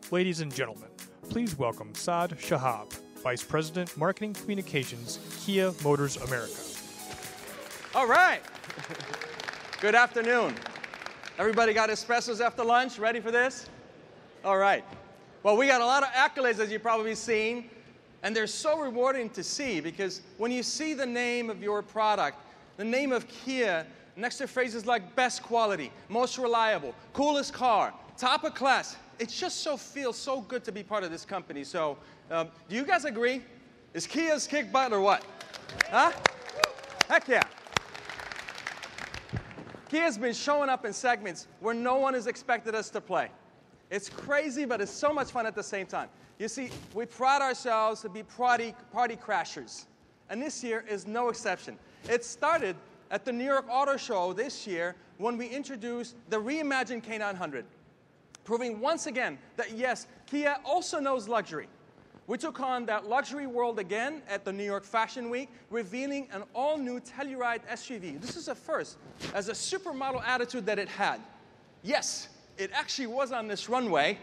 Ladies and gentlemen, please welcome Saad Shahab, Vice President, Marketing Communications, Kia Motors America. All right. Good afternoon. Everybody got espressos after lunch? Ready for this? All right. Well, we got a lot of accolades, as you've probably seen, and they're so rewarding to see because when you see the name of your product, the name of Kia, next to phrases like best quality, most reliable, coolest car, top of class, it just feels so good to be part of this company. So, do you guys agree? Is Kia's kick butt or what? Huh? Heck yeah. Kia's been showing up in segments where no one has expected us to play. It's crazy, but it's so much fun at the same time. You see, we pride ourselves to be party crashers, and this year is no exception. It started at the New York Auto Show this year when we introduced the reimagined K900, proving once again that yes, Kia also knows luxury. We took on that luxury world again at the New York Fashion Week, revealing an all-new Telluride SUV. This is a first, as a supermodel attitude that it had. Yes, it actually was on this runway.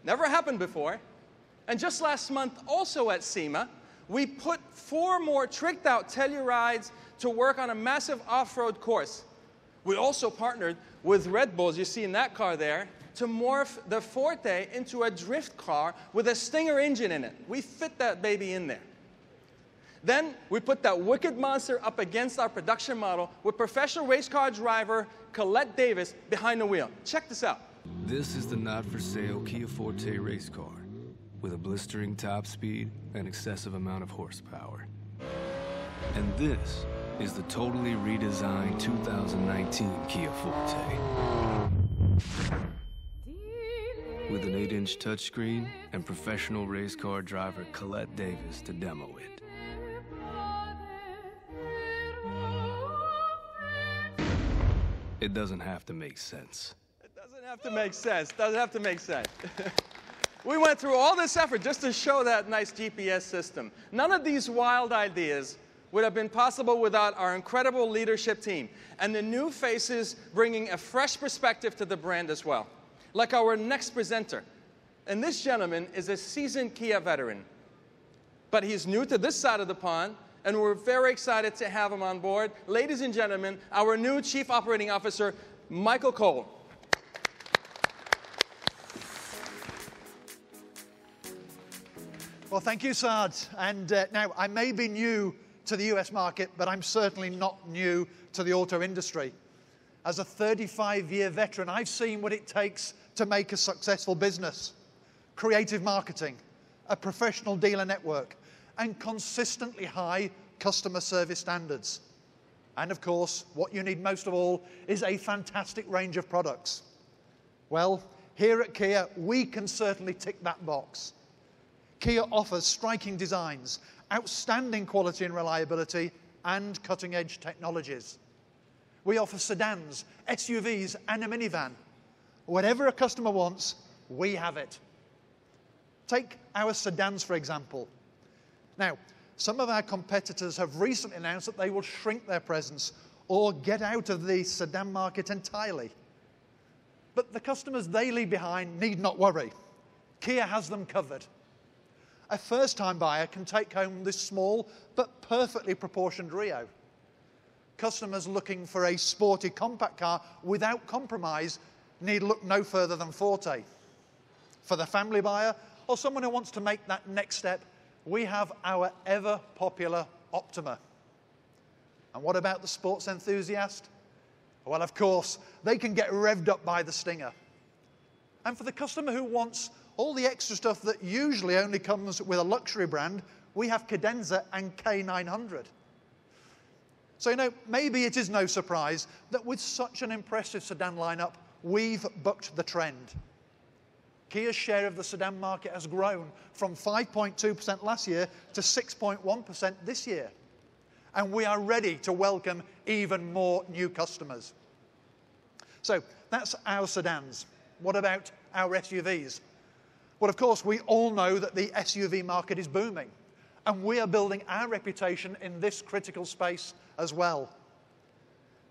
Never happened before. And just last month, also at SEMA, we put 4 more tricked-out Tellurides to work on a massive off-road course. We also partnered with Red Bull, as you see in that car there, to morph the Forte into a drift car with a Stinger engine in it. We fit that baby in there. Then we put that wicked monster up against our production model with professional race car driver Colette Davis behind the wheel. Check this out. This is the not-for-sale Kia Forte race car with a blistering top speed and excessive amount of horsepower. And this is the totally redesigned 2019 Kia Forte. With an 8-inch touchscreen and professional race car driver Colette Davis to demo it. It doesn't have to make sense. It doesn't have to make sense. Doesn't have to make sense. We went through all this effort just to show that nice GPS system. None of these wild ideas would have been possible without our incredible leadership team and the new faces bringing a fresh perspective to the brand as well. Like our next presenter. And this gentleman is a seasoned Kia veteran. But he's new to this side of the pond, and we're very excited to have him on board. Ladies and gentlemen, our new Chief Operating Officer, Michael Cole. Well, thank you, Saad. And now, I may be new to the US market, but I'm certainly not new to the auto industry. As a 35-year veteran, I've seen what it takes to make a successful business. Creative marketing, a professional dealer network, and consistently high customer service standards. And of course, what you need most of all is a fantastic range of products. Well, here at Kia, we can certainly tick that box. Kia offers striking designs, outstanding quality and reliability, and cutting-edge technologies. We offer sedans, SUVs, and a minivan. Whatever a customer wants, we have it. Take our sedans, for example. Now, some of our competitors have recently announced that they will shrink their presence or get out of the sedan market entirely. But the customers they leave behind need not worry. Kia has them covered. A first-time buyer can take home this small but perfectly proportioned Rio. Customers looking for a sporty compact car without compromise need look no further than Forte. For the family buyer or someone who wants to make that next step, we have our ever-popular Optima. And what about the sports enthusiast? Well, of course, they can get revved up by the Stinger. And for the customer who wants all the extra stuff that usually only comes with a luxury brand, we have Cadenza and K900. So, maybe it is no surprise that with such an impressive sedan lineup, we've bucked the trend. Kia's share of the sedan market has grown from 5.2% last year to 6.1% this year. And we are ready to welcome even more new customers. So, that's our sedans. What about our SUVs? Well, of course, we all know that the SUV market is booming. And we are building our reputation in this critical space as well.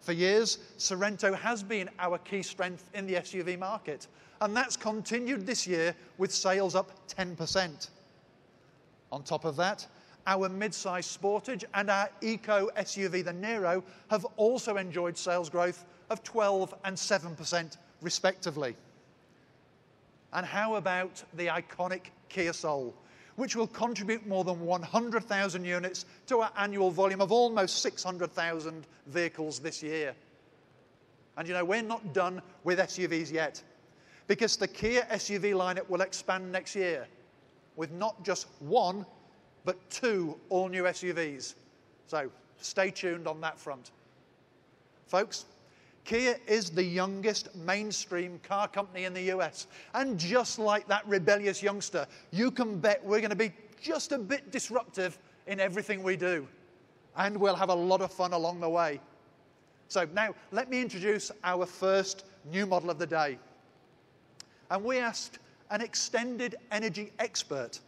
For years, Sorento has been our key strength in the SUV market, and that's continued this year with sales up 10%. On top of that, our mid-size Sportage and our eco SUV, the Niro, have also enjoyed sales growth of 12% and 7% respectively. And how about the iconic Kia Soul, which will contribute more than 100,000 units to our annual volume of almost 600,000 vehicles this year. And you know, we're not done with SUVs yet, because the Kia SUV lineup will expand next year with not just one, but two all-new SUVs. So stay tuned on that front. Folks, Kia is the youngest mainstream car company in the US. And just like that rebellious youngster, you can bet we're going to be just a bit disruptive in everything we do. And we'll have a lot of fun along the way. So now, let me introduce our first new model of the day. And we asked an extended energy expert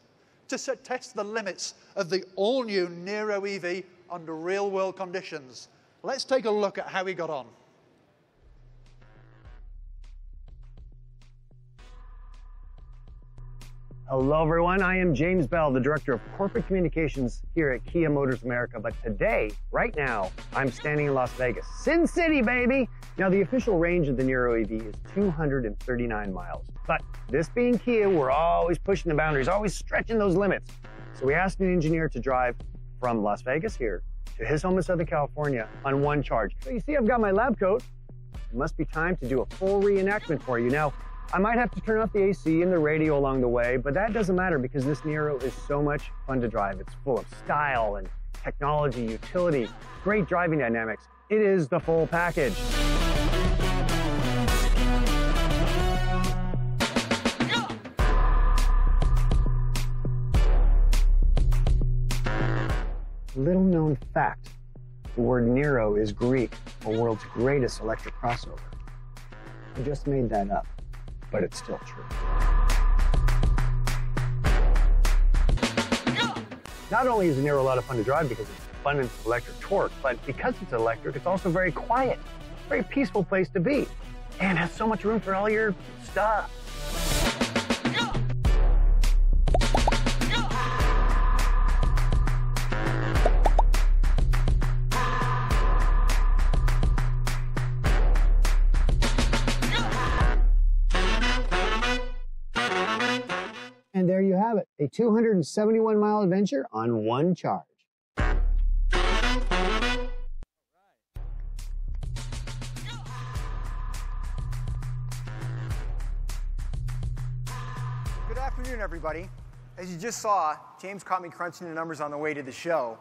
to test the limits of the all-new Niro EV under real-world conditions. Let's take a look at how he got on. Hello everyone, I am James Bell, the Director of Corporate Communications here at Kia Motors America. But today, right now, I'm standing in Las Vegas. Sin City, baby! Now the official range of the Niro EV is 239 miles. But this being Kia, we're always pushing the boundaries, always stretching those limits. So we asked an engineer to drive from Las Vegas here to his home in Southern California on one charge. So you see I've got my lab coat. It must be time to do a full reenactment for you. Now, I might have to turn off the AC and the radio along the way, but that doesn't matter because this Niro is so much fun to drive. It's full of style and technology, utility, great driving dynamics. It is the full package. Little known fact, the word Niro is Greek for world's greatest electric crossover. I just made that up, but it's still true. Not only is the Niro a lot of fun to drive because of its abundance of electric torque, but because it's electric, it's also very quiet. Very peaceful place to be, and has so much room for all your stuff. And there you have it, a 271-mile adventure on one charge. Good afternoon, everybody. As you just saw, James caught me crunching the numbers on the way to the show.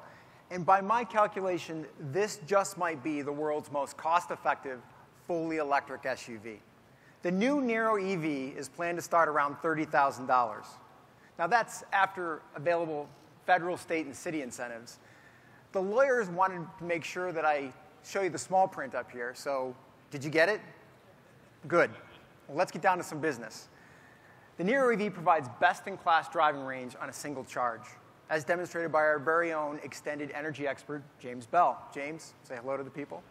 And by my calculation, this just might be the world's most cost-effective, fully electric SUV. The new Niro EV is planned to start around $30,000. Now that's after available federal, state, and city incentives. The lawyers wanted to make sure that I show you the small print up here, so did you get it? Good. Well, let's get down to some business. The Niro EV provides best-in-class driving range on a single charge, as demonstrated by our very own extended energy expert, James Bell. James, say hello to the people.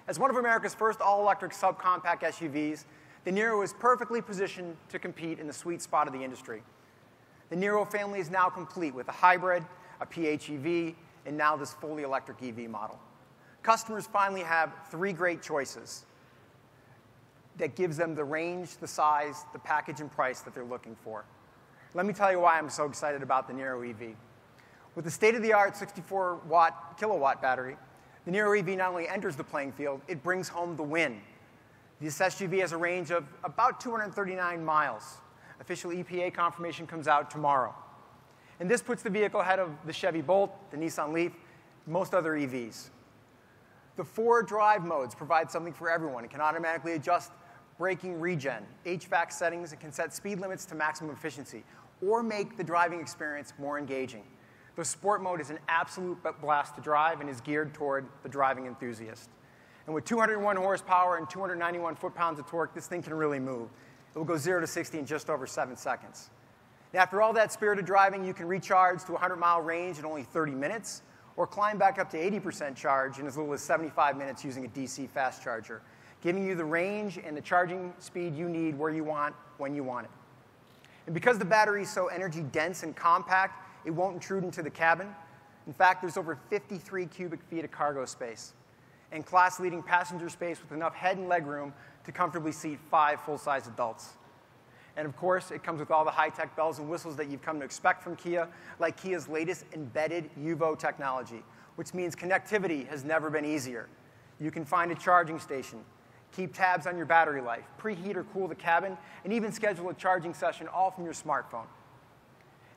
As one of America's first all-electric subcompact SUVs, the Niro is perfectly positioned to compete in the sweet spot of the industry. The Niro family is now complete with a hybrid, a PHEV, and now this fully electric EV model. Customers finally have three great choices that gives them the range, the size, the package, and price that they're looking for. Let me tell you why I'm so excited about the Niro EV. With the state-of-the-art 64 kilowatt battery, the Niro EV not only enters the playing field, it brings home the win. This SUV has a range of about 239 miles. Official EPA confirmation comes out tomorrow. And this puts the vehicle ahead of the Chevy Bolt, the Nissan Leaf, most other EVs. The 4 drive modes provide something for everyone. It can automatically adjust braking regen, HVAC settings, it can set speed limits to maximum efficiency, or make the driving experience more engaging. The Sport mode is an absolute blast to drive and is geared toward the driving enthusiast. And with 201 horsepower and 291 foot-pounds of torque, this thing can really move. It will go 0 to 60 in just over 7 seconds. And after all that spirited driving, you can recharge to a 100-mile range in only 30 minutes, or climb back up to 80% charge in as little as 75 minutes using a DC fast charger, giving you the range and the charging speed you need where you want, when you want it. And because the battery is so energy dense and compact, it won't intrude into the cabin. In fact, there's over 53 cubic feet of cargo space and class-leading passenger space with enough head and leg room to comfortably seat 5 full-size adults. And of course, it comes with all the high-tech bells and whistles that you've come to expect from Kia, like Kia's latest embedded UVO technology, which means connectivity has never been easier. You can find a charging station, keep tabs on your battery life, preheat or cool the cabin, and even schedule a charging session all from your smartphone.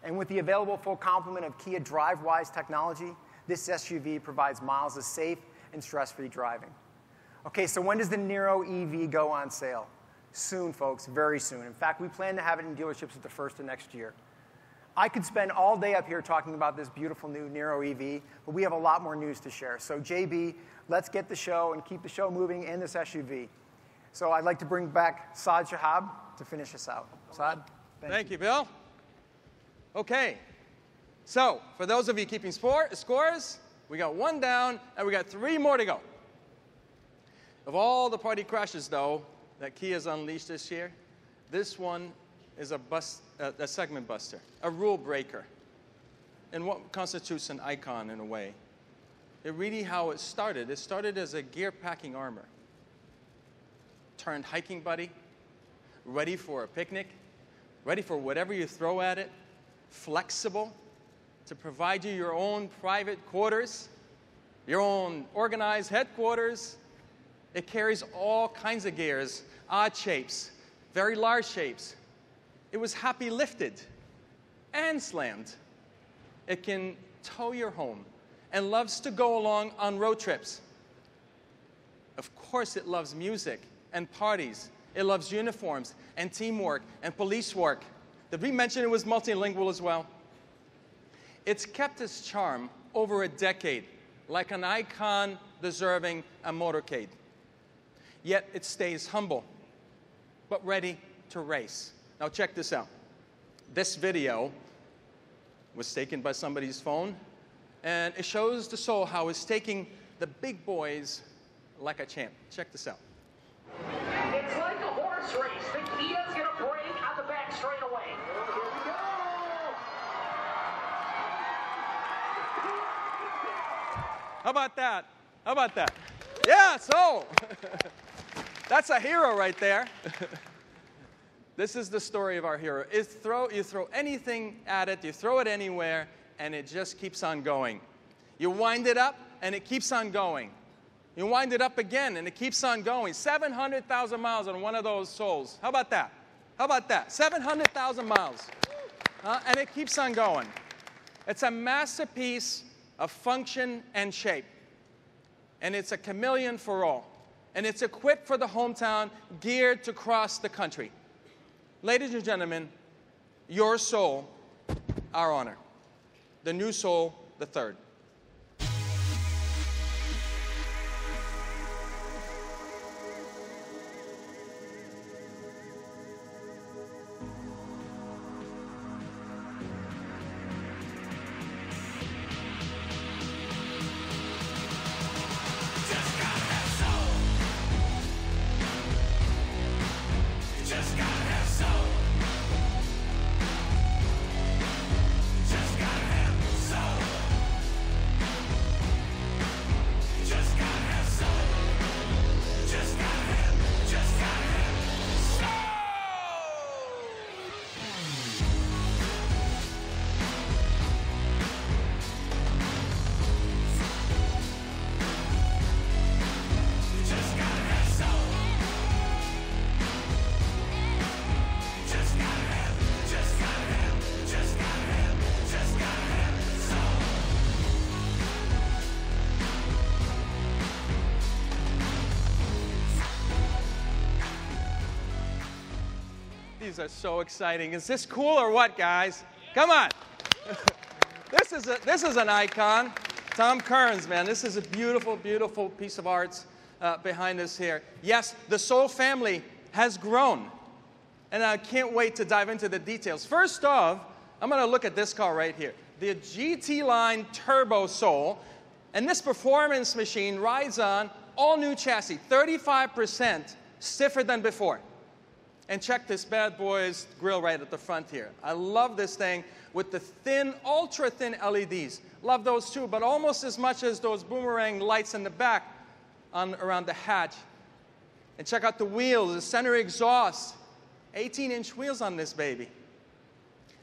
And with the available full complement of Kia DriveWise technology, this SUV provides miles of safe and stress-free driving. Okay, so when does the Niro EV go on sale? Soon, folks, very soon. In fact, we plan to have it in dealerships at the first of next year. I could spend all day up here talking about this beautiful new Niro EV, but we have a lot more news to share. So JB, let's get the show and keep the show moving in this SUV. So I'd like to bring back Saad Shahab to finish us out. Saad, thank you, Bill. Okay, so for those of you keeping scores, we got 1 down, and we got 3 more to go. Of all the party crashes, though, that Kia's unleashed this year, this one is a segment buster, a rule breaker, and what constitutes an icon in a way. It really how it started. It started as a gear packing armor, turned hiking buddy, ready for a picnic, ready for whatever you throw at it, flexible to provide you your own private quarters, your own organized headquarters. It carries all kinds of gears, odd shapes, very large shapes. It was happy lifted and slammed. It can tow your home and loves to go along on road trips. Of course, it loves music and parties. It loves uniforms and teamwork and police work. Did we mention it was multilingual as well? It's kept its charm over a decade, like an icon deserving a motorcade. Yet it stays humble, but ready to race. Now check this out. This video was taken by somebody's phone, and it shows the Soul how it's taking the big boys like a champ. Check this out. It's like a horse race. The Kia's going to break on the back straightaway. Here we go! How about that? How about that? Yeah, so that's a hero right there. This is the story of our hero. You throw anything at it, you throw it anywhere, and it just keeps on going. You wind it up, and it keeps on going. You wind it up again, and it keeps on going. 700,000 miles on one of those Souls. How about that? How about that? 700,000 miles. And it keeps on going. It's a masterpiece of function and shape. And it's a chameleon for all. And it's equipped for the hometown, geared to cross the country. Ladies and gentlemen, your Soul, our honor. The new Soul, the third. These are so exciting. Is this cool or what, guys? Come on. This is an icon. Tom Kearns, man. This is a beautiful, beautiful piece of art behind us here. Yes, the Soul family has grown. And I can't wait to dive into the details. First off, I'm going to look at this car right here. the GT line Turbo Soul, and this performance machine rides on all new chassis, 35% stiffer than before. And check this bad boy's grill right at the front here. I love this thing with the thin, ultra thin LEDs. Love those too, but almost as much as those boomerang lights in the back around the hatch. And check out the wheels, the center exhaust, 18-inch wheels on this baby.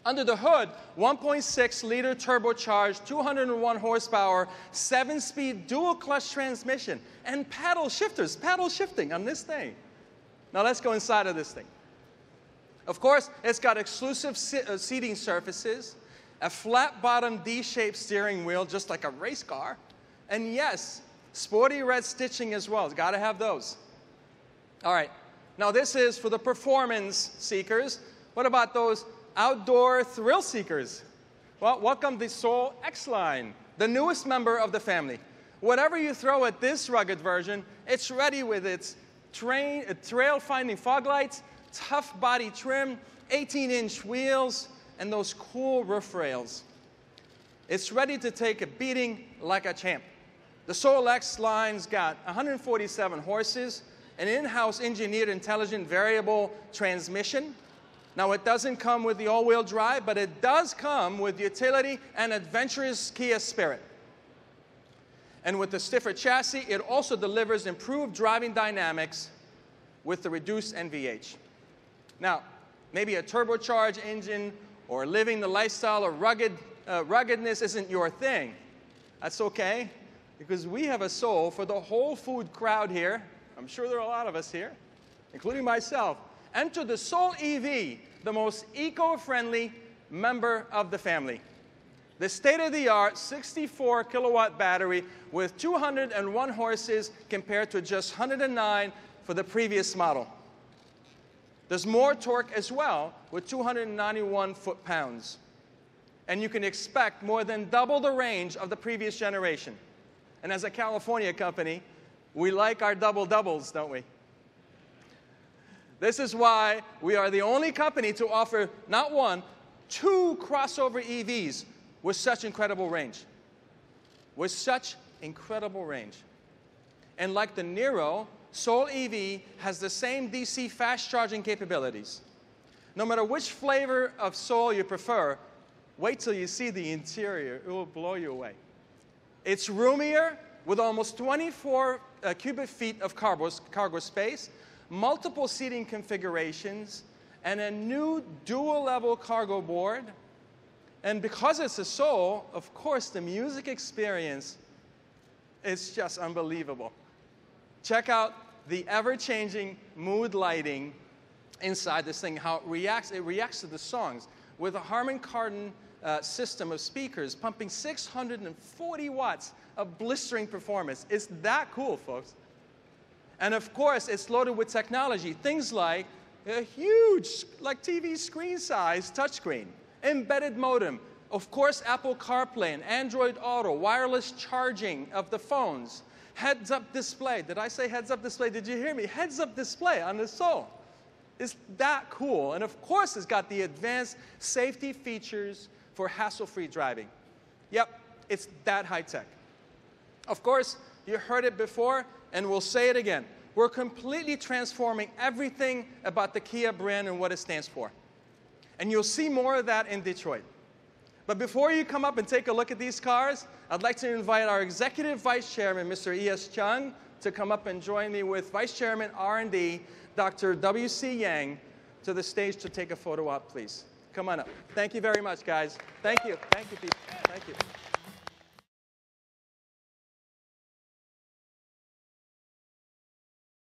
Under the hood, 1.6-liter turbocharged, 201 horsepower, 7-speed dual-clutch transmission, and paddle shifting on this thing. Now let's go inside of this thing. Of course, it's got exclusive seating surfaces, a flat-bottom D-shaped steering wheel, just like a race car, and yes, sporty red stitching as well. It's got to have those. All right, now this is for the performance seekers. What about those outdoor thrill seekers? Well, welcome the Soul X-Line, the newest member of the family. Whatever you throw at this rugged version, it's ready with its trail-finding fog lights, tough body trim, 18-inch wheels, and those cool roof rails. It's ready to take a beating like a champ. The Soul X-Line's got 147 horses, an in-house engineered intelligent variable transmission. Now, it doesn't come with the all-wheel drive, but it does come with utility and adventurous Kia spirit. And with the stiffer chassis, it also delivers improved driving dynamics with the reduced NVH. Now, maybe a turbocharged engine or living the lifestyle of ruggedness isn't your thing. That's okay, because we have a Soul for the whole food crowd here. I'm sure there are a lot of us here, including myself. Enter the Soul EV, the most eco-friendly member of the family. The state-of-the-art 64-kilowatt battery with 201 horses compared to just 109 for the previous model. There's more torque as well with 291 foot-pounds. And you can expect more than double the range of the previous generation. And as a California company, we like our double-doubles, don't we? This is why we are the only company to offer not one, two crossover EVs with such incredible range. With such incredible range. And like the Niro, Soul EV has the same DC fast charging capabilities. No matter which flavor of Soul you prefer, wait till you see the interior. It will blow you away. It's roomier with almost 24 cubic feet of cargo space, multiple seating configurations, and a new dual-level cargo board. And because it's a Soul, of course, the music experience is just unbelievable. Check out the ever-changing mood lighting inside this thing, how it reacts to the songs with a Harman Kardon system of speakers pumping 640 watts of blistering performance. It's that cool, folks. And of course, it's loaded with technology, things like a huge, like TV screen size touchscreen, embedded modem, of course, Apple CarPlay and Android Auto, wireless charging of the phones, heads-up display. Did I say heads-up display? Did you hear me? Heads-up display on the Soul. It's that cool. And of course, it's got the advanced safety features for hassle-free driving. Yep, it's that high-tech. Of course, you heard it before, and we'll say it again. We're completely transforming everything about the Kia brand and what it stands for. And you'll see more of that in Detroit. But before you come up and take a look at these cars, I'd like to invite our Executive Vice Chairman, Mr. E.S. Chung, to come up and join me with Vice Chairman R&D, Dr. W.C. Yang, to the stage to take a photo op, please. Come on up. Thank you very much, guys. Thank you. Thank you, people. Thank you.